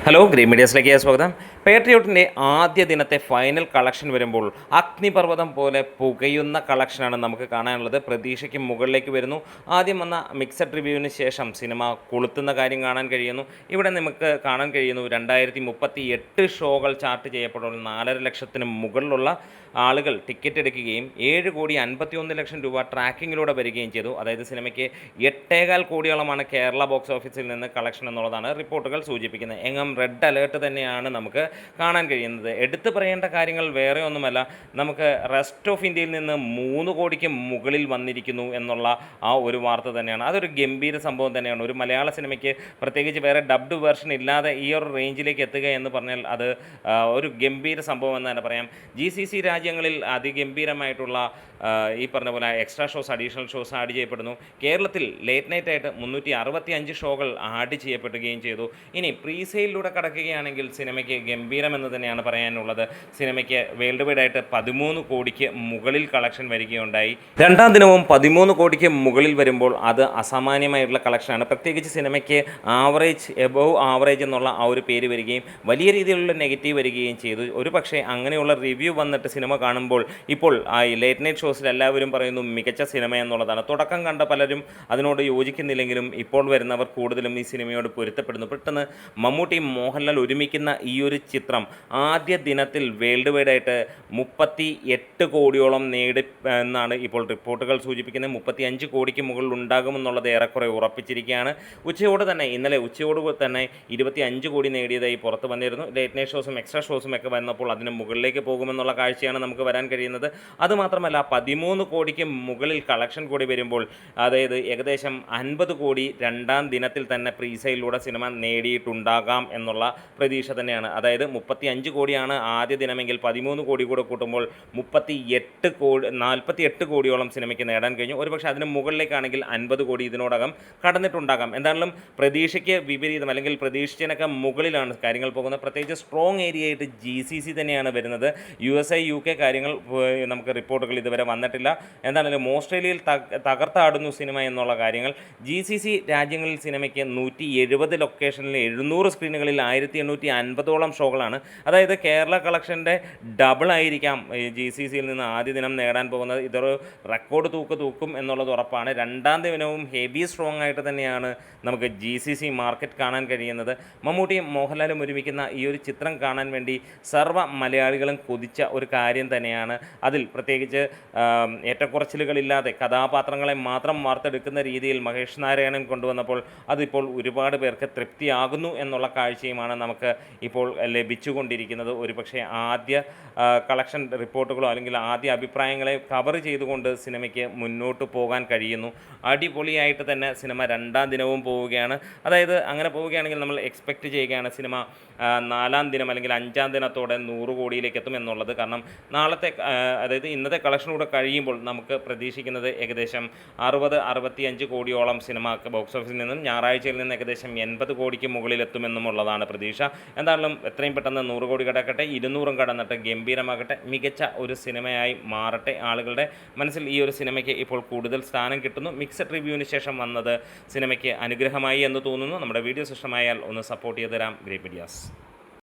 Hello green മീഡിയസിലേക്ക് സ്വാഗതം. പേട്രിയോട്ടിൻ്റെ ആദ്യ ദിനത്തെ final collection വരുമ്പോൾ അഗ്നിപർവ്വതം പോലെ പുകയുന്ന കളക്ഷനാണ് നമുക്ക് കാണാനുള്ളത്. പ്രതീക്ഷയ്ക്ക് മുകളിലേക്ക് വരുന്നു. ആദ്യം വന്ന മിക്സഡ് റിവ്യൂവിന് ശേഷം സിനിമ കൊളുത്തുന്ന കാര്യം കാണാൻ കഴിയുന്നു. ഇവിടെ നമുക്ക് കാണാൻ കഴിയുന്നു 2038 ഷോകൾ ചാർട്ട് ചെയ്യപ്പെടുന്ന 4.5 ലക്ഷത്തിന് മുകളിലുള്ള ആളുകൾ ടിക്കറ്റ് എടുക്കുകയും 7,51,00,000 രൂപ ട്രാക്കിങ്ങിലൂടെ വരികയും ചെയ്തു. അതായത് സിനിമയ്ക്ക് 8.25 കോടിയോളമാണ് കേരള ബോക്സ് ഓഫീസിൽ നിന്ന് കളക്ഷൻ എന്നുള്ളതാണ് റിപ്പോർട്ടുകൾ സൂചിപ്പിക്കുന്നത്. എങ്ങും റെഡ് അലേർട്ട് തന്നെയാണ് നമുക്ക് കാണാൻ കഴിയുന്നത്. എടുത്തു പറയേണ്ട കാര്യങ്ങൾ വേറെ ഒന്നുമല്ല, നമുക്ക് റെസ്റ്റ് ഓഫ് ഇന്ത്യയിൽ നിന്ന് 3 കോടിക്ക് മുകളിൽ വന്നിരിക്കുന്നു എന്നുള്ള ആ ഒരു വാർത്ത തന്നെയാണ്. അതൊരു ഗംഭീര സംഭവം തന്നെയാണ്. ഒരു മലയാള സിനിമയ്ക്ക് പ്രത്യേകിച്ച് വേറെ ഡബ്ഡ് വേർഷൻ ഇല്ലാതെ ഈ ഒരു റേഞ്ചിലേക്ക് എത്തുക എന്ന് പറഞ്ഞാൽ അത് ഒരു ഗംഭീര സംഭവം എന്ന് തന്നെ പറയാം. GCC രാജ്യങ്ങളിൽ അതിഗംഭീരമായിട്ടുള്ള ഈ പറഞ്ഞ പോലെ extra shows, additional shows add ചെയ്യപ്പെടുന്നു. കേരളത്തിൽ ലേറ്റ് നൈറ്റായിട്ട് 365 ഷോകൾ ആഡ് ചെയ്യപ്പെടുകയും ചെയ്തു. ഇനി പ്രീസെയിലൂടെ കടക്കുകയാണെങ്കിൽ സിനിമയ്ക്ക് ഗംഭീരമെന്ന് തന്നെയാണ് പറയാനുള്ളത്. സിനിമയ്ക്ക് വേൾഡ് വൈഡ് ആയിട്ട് 13 കോടിക്ക് മുകളിൽ കളക്ഷൻ വരികയുണ്ടായി. രണ്ടാം ദിനവും 13 കോടിക്ക് മുകളിൽ വരുമ്പോൾ അത് അസാമാന്യമായിട്ടുള്ള കളക്ഷനാണ്. പ്രത്യേകിച്ച് സിനിമയ്ക്ക് ആവറേജ്, എബോവ് ആവറേജ് എന്നുള്ള ആ ഒരു പേര് വരികയും വലിയ രീതിയിലുള്ള നെഗറ്റീവ് വരികയും ചെയ്തു. ഒരു പക്ഷേ അങ്ങനെയുള്ള റിവ്യൂ വന്നിട്ട് സിനിമ കാണുമ്പോൾ ഇപ്പോൾ ഈ ലേറ്റ് നൈറ്റ് ഷോസിൽ എല്ലാവരും പറയുന്നു മികച്ച സിനിമ എന്നുള്ളതാണ്. തുടക്കം കണ്ട പലരും അതിനോട് യോജിക്കുന്നില്ലെങ്കിലും ഇപ്പോൾ വരുന്നവർ കൂടുതലും ഈ സിനിമയോട് പൊരുത്തപ്പെടുന്നു. പെട്ടെന്ന് മമ്മൂട്ടി മോഹൻലാൽ ഒരുമിക്കുന്ന ഈ ഒരു ചിത്രം ആദ്യ ദിനത്തിൽ വേൾഡ് വൈഡ് ആയിട്ട് 38 കോടിയോളം നേടി എന്നാണ് ഇപ്പോൾ റിപ്പോർട്ടുകൾ സൂചിപ്പിക്കുന്നത്. 35 കോടിക്ക് മുകളിൽ ഉണ്ടാകുമെന്നുള്ളത് ഏറെക്കുറെ ഉറപ്പിച്ചിരിക്കുകയാണ്. ഇന്നലെ ഉച്ചയോട് തന്നെ 25 കോടി നേടിയതായി പുറത്ത് വന്നിരുന്നു. ലേറ്റ് നൈറ്റ് ഷോസും എക്സ്ട്രാ ഷോസും ഒക്കെ വന്നപ്പോൾ അതിന് മുകളിലേക്ക് പോകുമെന്നുള്ള കാഴ്ചയാണ് നമുക്ക് വരാൻ കഴിയുന്നത്. അതുമാത്രമല്ല 13 കോടിക്ക് മുകളിൽ കളക്ഷൻ കൂടി വരുമ്പോൾ, അതായത് ഏകദേശം 50 കോടി രണ്ടാം ദിനത്തിൽ തന്നെ പ്രീസെയിലൂടെ സിനിമ നേടിയിട്ടുണ്ടാകാം എന്നുള്ള പ്രതീക്ഷ തന്നെയാണ്. അതായത് 35 കോടിയാണ് ആദ്യ ദിനമെങ്കിൽ 13 കോടി കൂടെ കൂട്ടുമ്പോൾ 48 കോടിയോളം സിനിമയ്ക്ക് നേടാൻ കഴിഞ്ഞു. ഒരുപക്ഷെ അതിന് മുകളിലേക്കാണെങ്കിൽ 50 കോടി ഇതിനോടകം കടന്നിട്ടുണ്ടാകാം. എന്തായാലും പ്രതീക്ഷയ്ക്ക് വിപരീതം, അല്ലെങ്കിൽ പ്രതീക്ഷിച്ചതിനൊക്കെ മുകളിലാണ് കാര്യങ്ങൾ പോകുന്നത്. പ്രത്യേകിച്ച് സ്ട്രോങ് ഏരിയയായിട്ട് GCC തന്നെയാണ് വരുന്നത്. USA UK കാര്യങ്ങൾ നമുക്ക് റിപ്പോർട്ടുകൾ ഇതുവരെ വന്നിട്ടില്ല. എന്താണെങ്കിലും ഓസ്ട്രേലിയയിൽ തകർത്താടുന്നു സിനിമ എന്നുള്ള കാര്യങ്ങൾ. GCC രാജ്യങ്ങളിൽ സിനിമയ്ക്ക് 170 ലൊക്കേഷനിൽ 700 സ്ക്രീനുകളിൽ 1850ഓളം ഷോകളാണ്. അതായത് കേരള കളക്ഷൻ്റെ ഡബിൾ ആയിരിക്കാം GCCയിൽ നിന്ന് ആദ്യ ദിനം നേടാൻ പോകുന്നത്. ഇതൊരു റെക്കോർഡ് തൂക്കും എന്നുള്ളത് ഉറപ്പാണ്. രണ്ടാം ദിനവും ഹെവി സ്ട്രോങ് ആയിട്ട് തന്നെയാണ് നമുക്ക് GCC മാർക്കറ്റ് കാണാൻ കഴിയുന്നത്. മമ്മൂട്ടിയും മോഹൻലാലും ഒരുമിക്കുന്ന ഈ ഒരു ചിത്രം കാണാൻ വേണ്ടി സർവ്വ മലയാളികളും കൊതിച്ച ഒരു കാര്യം തന്നെയാണ്. അതിൽ പ്രത്യേകിച്ച് ഏറ്റക്കുറച്ചിലുകളില്ലാതെ കഥാപാത്രങ്ങളെ മാത്രം വാർത്തെടുക്കുന്ന രീതിയിൽ മഹേഷ് നാരായണൻ കൊണ്ടുവന്നപ്പോൾ അതിപ്പോൾ ഒരുപാട് പേർക്ക് തൃപ്തിയാകുന്നു എന്നുള്ള കാഴ്ചയുമാണ് നമുക്ക് ഇപ്പോൾ ലഭിച്ചുകൊണ്ടിരിക്കുന്നത്. ഒരുപക്ഷെ ആദ്യ കളക്ഷൻ റിപ്പോർട്ടുകളോ അല്ലെങ്കിൽ ആദ്യ അഭിപ്രായങ്ങളെ കവർ ചെയ്തുകൊണ്ട് സിനിമയ്ക്ക് മുന്നോട്ട് പോകാൻ കഴിയുന്നു. അടിപൊളിയായിട്ട് തന്നെ സിനിമ രണ്ടാം ദിനവും പോവുകയാണ്. അതായത് അങ്ങനെ പോവുകയാണെങ്കിൽ നമ്മൾ എക്സ്പെക്റ്റ് ചെയ്യുകയാണ് സിനിമ 4-ാം ദിനം അല്ലെങ്കിൽ 5-ാം ദിനത്തോടെ 100 കോടിയിലേക്ക് എത്തും എന്നുള്ളത്. കാരണം അതായത് ഇന്നത്തെ കളക്ഷനൂടെ കഴിയുമ്പോൾ നമുക്ക് പ്രതീക്ഷിക്കുന്നത് ഏകദേശം 60-65 കോടിയോളം സിനിമ ബോക്സ് ഓഫീസിൽ നിന്നും ഞായറാഴ്ചയിൽ നിന്ന് ഏകദേശം 80 കോടിക്ക് മുകളിലെത്തുമെന്നുമുള്ളതാണ് പ്രതീക്ഷ. എന്തായാലും എത്രയും പെട്ടെന്ന് 100 കോടി കടക്കട്ടെ, 200 കടന്നിട്ട് ഗംഭീരമാകട്ടെ, മികച്ച ഒരു സിനിമയായി മാറട്ടെ. ആളുകളുടെ മനസ്സിൽ ഈ ഒരു സിനിമയ്ക്ക് ഇപ്പോൾ കൂടുതൽ സ്ഥാനം കിട്ടുന്നു. മിക്സഡ് റിവ്യൂവിന് ശേഷം വന്നത് സിനിമയ്ക്ക് അനുഗ്രഹമായി എന്ന് തോന്നുന്നു. നമ്മുടെ വീഡിയോസ് ഇഷ്ടമായാൽ ഒന്ന് സപ്പോർട്ട് ചെയ്ത് തരാം. Green medias.